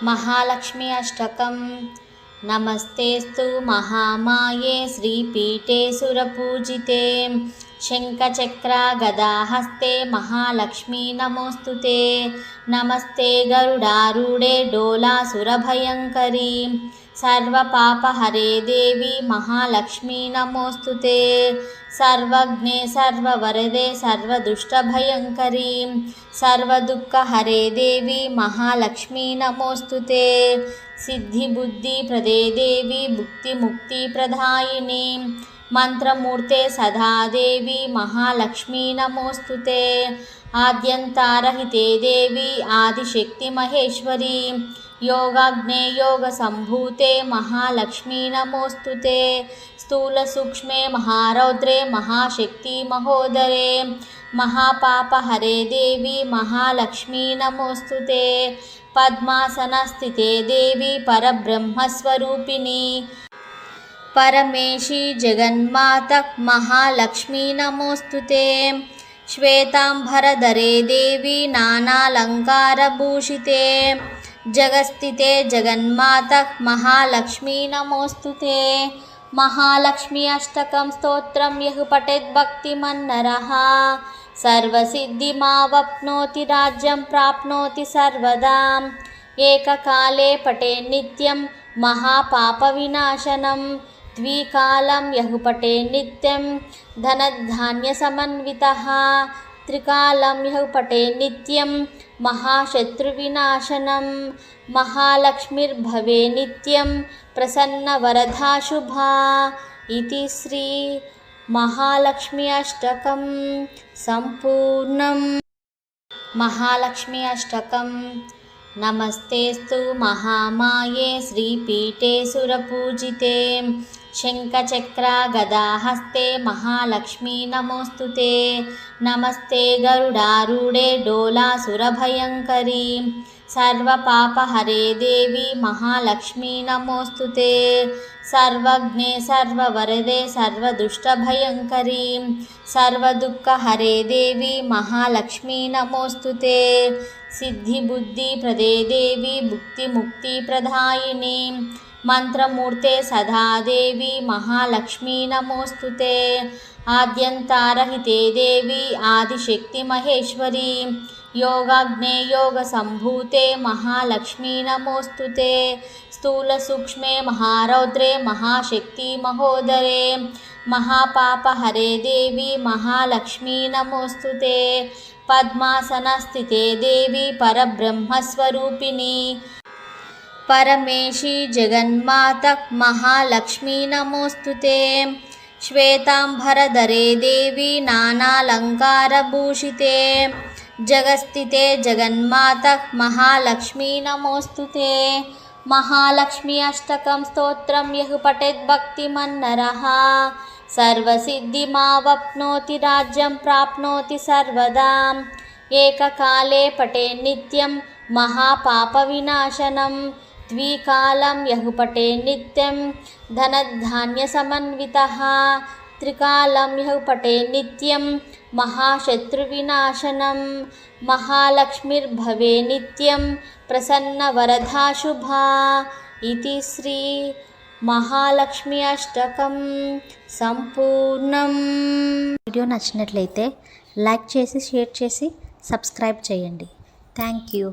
महालक्ष्मी अष्टकं। नमस्तेस्तु महामाये श्रीपीठे सुरपूजिते शङ्खचक्रागदाहस्ते महालक्ष्मी नमोऽस्तुते। नमस्ते गरुडारूढे डोलासुरभयङ्करी सर्वपापहरे देवी महालक्ष्मी नमोऽस्तुते। सर्वज्ञे सर्ववरदे सर्वदुष्टभयङ्करी सर्वदुःखहरे देवी महालक्ष्मी नमोऽस्तुते। सिद्धिबुद्धिप्रदे देवी भुक्तिमुक्तिप्रदायिनी मंत्रमूर्ते सदा देवी महालक्ष्मी नमोऽस्तुते। आद्यन्तारहिते देवी आदिशक्ति महेश्वरी योगाग्ने योगसम्भूते महालक्ष्मी नमोऽस्तुते। स्थूलसूक्ष्मे महारौद्रे महाशक्ति महोदरे महापापहरे देवी महालक्ष्मी नमोऽस्तुते। पद्मासनस्थिते देवी परब्रह्मस्वरूपिणी परमेशी जगन्माता महालक्ष्मी नमोऽस्तुते। श्वेतांबरधरे देवी नानालंकारभूषिते जगस्थिते जगन्माता महालक्ष्मी नमोऽस्तुते। महालक्ष्मी अष्टकं स्तोत्रं यः पठेत् भक्तिमन्नरः सर्वसिद्धिमावाप्नोति राज्यं प्राप्नोति सर्वदा। एककाले पठेत् नित्यं महापापविनाशनं द्विकालं यः पठेत् नित्यं धनधान्यसमन्वितः त्रिकालं यः पठेत् नित्यं महाशत्रुविनाशनं। महालक्ष्मीर्भवे नित्यं प्रसन्नवरदा शुभा। इति श्री महालक्ष्मी अष्टकं संपूर्णम्। महालक्ष्मी अष्टकं। नमस्तेस्तु महामाये श्रीपीठे सुरपूजिते शङ्खचक्रागदाहस्ते महालक्ष्मी नमोऽस्तुते। नमस्ते गरुडारूढे डोलासुरभयङ्करी सर्वपापहरे देवी महालक्ष्मी नमोऽस्तुते। सर्वज्ञे सर्ववरदे सर्वदुष्टभयङ्करी सर्वदुःखहरे देवी महालक्ष्मी नमोऽस्तुते। सिद्धिबुद्धिप्रदे देवी भुक्तिमुक्तिप्रदायिनी मंत्रमूर्ते सदा देवी महालक्ष्मी नमोऽस्तुते। आद्यन्तारहिते देवी आदिशक्ति महेश्वरी योगाग्ने योगसम्भूते महालक्ष्मी नमोऽस्तुते। स्थूलसूक्ष्मे महारौद्रे महाशक्ति महोदरे महापापहरे देवी महालक्ष्मी नमोऽस्तुते। पद्मासनस्थिते देवी परब्रह्मस्वरूपिणी परमेशी जगन्माता महालक्ष्मी नमोऽस्तुते। श्वेतांबरधरे देवी नानालंकारभूषिते जगस्थिते जगन्माता महालक्ष्मी नमोऽस्तुते। महालक्ष्मी अष्टकं स्तोत्रं यः पठेत् भक्तिमन्नरः सर्वसिद्धिमावाप्नोति राज्यं प्राप्नोति सर्वदा। एककाले पठेत् नित्यं महापापविनाशनं द्विकालं यः पठेत् नित्यं धनधान्यसमन्वितः त्रिकालं यः पठेत् नित्यं महाशत्रुविनाशनं। महालक्ष्मीर्भवे नित्यं प्रसन्नवरदा शुभा। इति श्री महालक्ष्मी अष्टकं సంపూర్ణం। వీడియో నచ్చినట్లయితే లైక్ చేసి షేర్ చేసి సబ్స్క్రైబ్ చేయండి. Thank you.